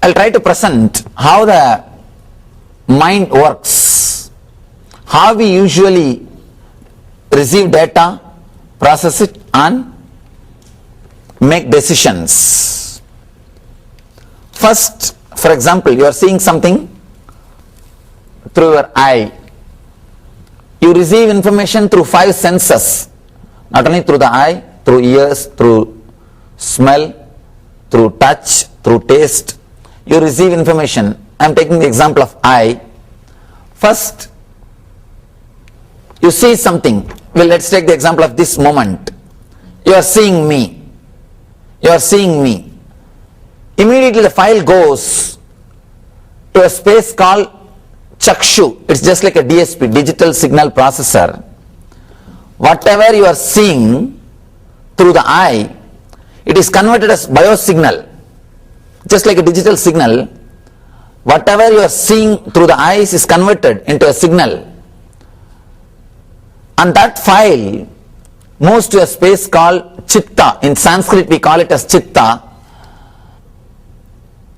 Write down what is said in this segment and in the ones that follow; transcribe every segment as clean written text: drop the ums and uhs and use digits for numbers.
I'll try to present how the mind works, how we usually receive data, process it and make decisions. First, for example, you are seeing something through your eye. You receive information through 5 senses, not only through the eye, through ears, through smell, through touch, through taste. You receive information. I am taking the example of eye. First, you see something. Well, let's take the example of this moment. You are seeing me. You are seeing me. Immediately the file goes to a space called Chakshu. It's just like a DSP, digital signal processor. Whatever you are seeing through the eye, it is converted as biosignal. Just like a digital signal, whatever you are seeing through the eyes is converted into a signal. And that file moves to a space called Chitta. In Sanskrit we call it as Chitta.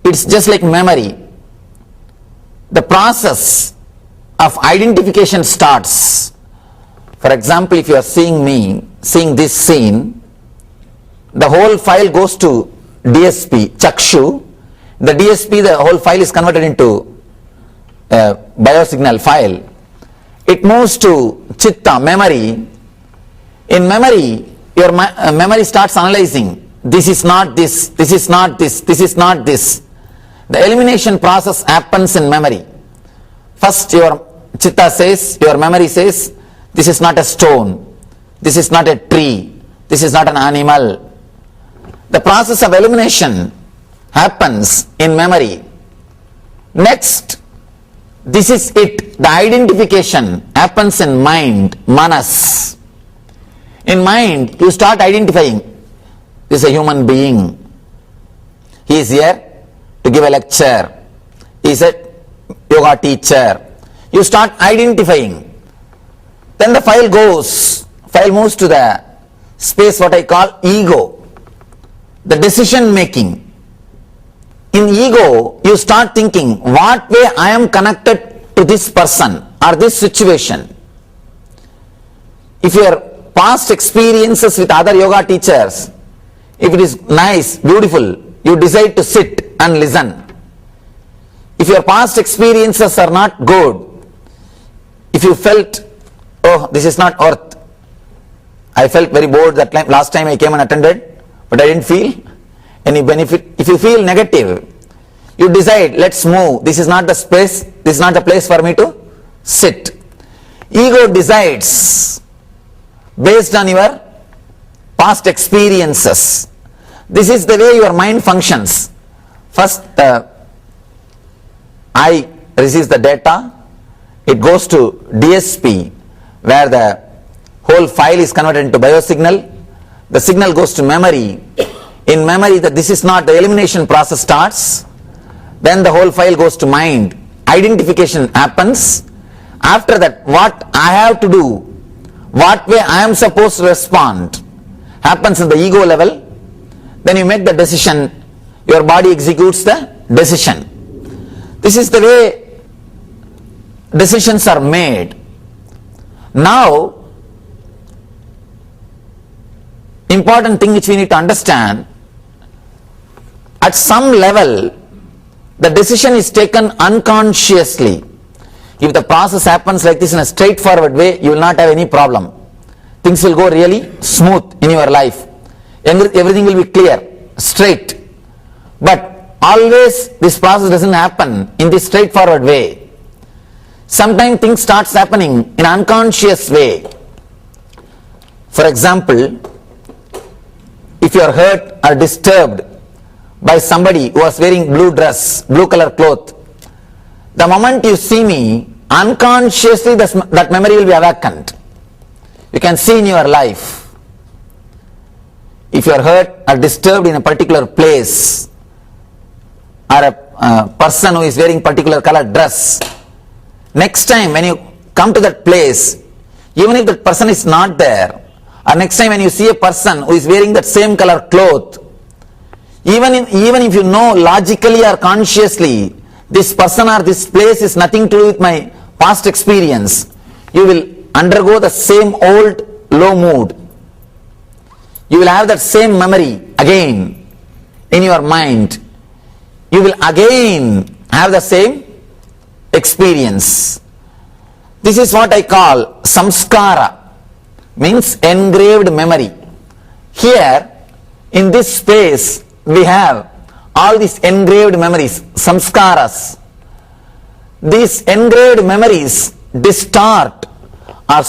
It's just like memory. The process of identification starts. For example, if you are seeing me, seeing this scene, the whole file goes to DSP, Chakshu. The DSP, the whole file is converted into a biosignal file. It moves to Chitta, memory. In memory, your memory starts analyzing. This is not this, this is not this, this is not this. The elimination process happens in memory. First your Chitta says, your memory says, this is not a stone, this is not a tree, this is not an animal. The process of elimination happens in memory. Next, this is it. The identification happens in mind, manas. In mind, you start identifying. This is a human being. He is here to give a lecture. He is a yoga teacher. You start identifying. Then the file moves to the space what I call ego. The decision making. In ego, you start thinking, what way I am connected to this person or this situation. If your past experiences with other yoga teachers, if it is nice, beautiful, you decide to sit and listen. If your past experiences are not good, if you felt, oh, this is not worth, I felt very bored that time, last time I came and attended, but I didn't feel any benefit. If you feel negative, you decide, let's move. This is not the space, this is not the place for me to sit. Ego decides based on your past experiences. This is the way your mind functions. First, I receives the data, it goes to DSP where the whole file is converted into biosignal. The signal goes to memory. In memory, this is not, the elimination process starts. Then the whole file goes to mind. Identification happens. After that, what I have to do, what way I am supposed to respond, happens in the ego level. Then you make the decision, your body executes the decision. This is the way decisions are made. Now, important thing which we need to understand, at some level the decision is taken unconsciously. If the process happens like this in a straightforward way, you will not have any problem. Things will go really smooth in your life. Everything will be clear, straight. But always this process doesn't happen in this straightforward way. Sometimes things starts happening in unconscious way. For example, if you are hurt or disturbed by somebody who was wearing blue dress, blue color cloth, the moment you see me, unconsciously that memory will be awakened. You can see in your life. If you are hurt or disturbed in a particular place, or a person who is wearing particular color dress, next time when you come to that place, even if that person is not there, or next time when you see a person who is wearing that same color cloth, Even if you know logically or consciously, this person or this place is nothing to do with my past experience, you will undergo the same old low mood. You will have that same memory again in your mind. You will again have the same experience. This is what I call samskara, means engraved memory. Here, in this space, we have all these engraved memories, samskaras. These engraved memories distort or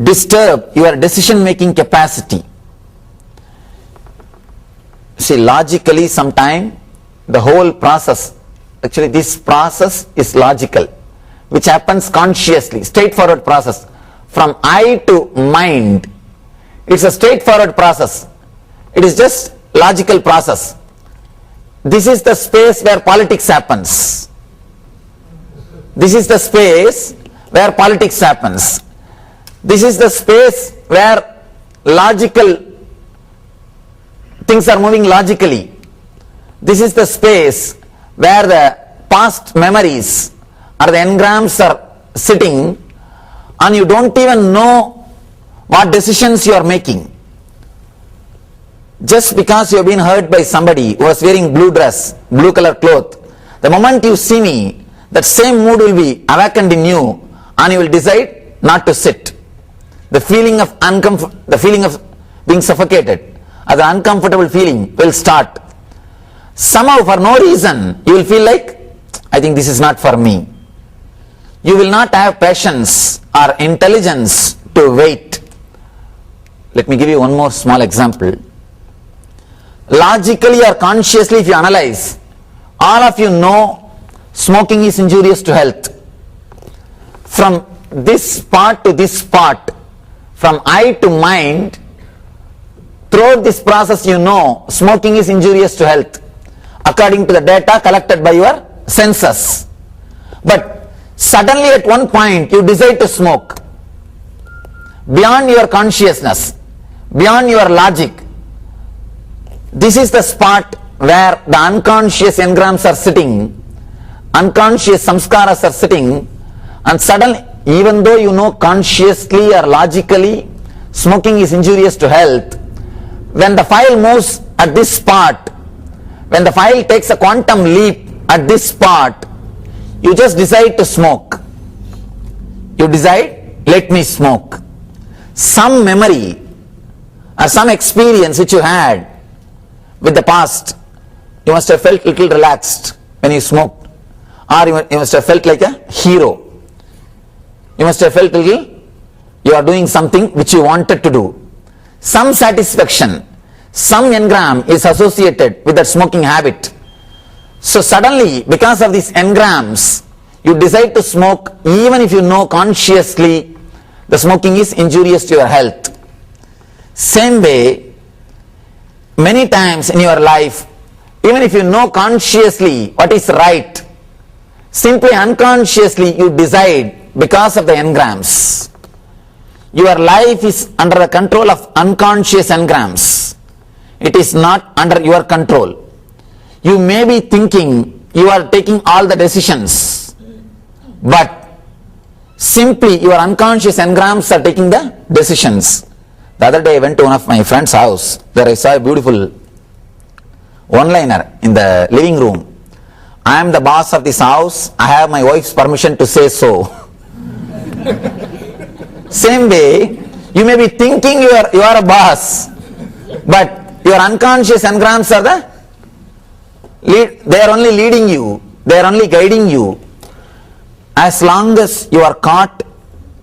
disturb your decision-making capacity. See, logically, sometime the whole process, actually this process is logical, which happens consciously, straightforward process. From I to mind, it's a straightforward process. It is just logical process. This is the space where politics happens. This is the space where politics happens. This is the space where logical things are moving logically. This is the space where the past memories or the engrams are sitting and you don't even know what decisions you are making. Just because you have been hurt by somebody who was wearing blue dress, blue color cloth, the moment you see me, that same mood will be awakened in you and you will decide not to sit. The feeling of being suffocated or the uncomfortable feeling will start. Somehow, for no reason, you will feel like, I think this is not for me. You will not have patience or intelligence to wait. Let me give you one more small example. Logically or consciously, if you analyze, all of you know smoking is injurious to health. From this part to this part, from I to mind, throughout this process you know smoking is injurious to health according to the data collected by your senses. But suddenly at one point you decide to smoke. Beyond your consciousness, beyond your logic, this is the spot where the unconscious engrams are sitting, unconscious samskaras are sitting, and suddenly, even though you know consciously or logically smoking is injurious to health, when the file moves at this spot, when the file takes a quantum leap at this spot, you just decide to smoke. You decide, let me smoke. Some memory or some experience which you had with the past, you must have felt little relaxed when you smoked, or you must have felt like a hero. You must have felt little, you are doing something which you wanted to do. Some satisfaction, some engram is associated with that smoking habit. So suddenly, because of these engrams, you decide to smoke even if you know consciously the smoking is injurious to your health. Same way, many times in your life, even if you know consciously what is right, simply unconsciously you decide because of the engrams. Your life is under the control of unconscious engrams. It is not under your control. You may be thinking you are taking all the decisions, but simply your unconscious engrams are taking the decisions. The other day I went to one of my friend's house. There I saw a beautiful one-liner in the living room. I am the boss of this house. I have my wife's permission to say so. Same way, you may be thinking you are a boss, but your unconscious engrams are they are only leading you, they are only guiding you. As long as you are caught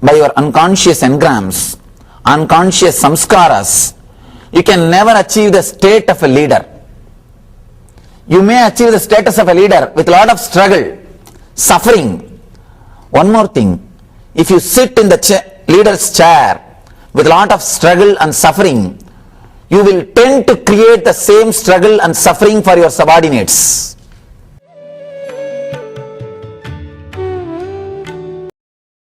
by your unconscious engrams, unconscious samskaras, you can never achieve the state of a leader. You may achieve the status of a leader with a lot of struggle, suffering. One more thing, if you sit in the leader's chair with a lot of struggle and suffering, you will tend to create the same struggle and suffering for your subordinates.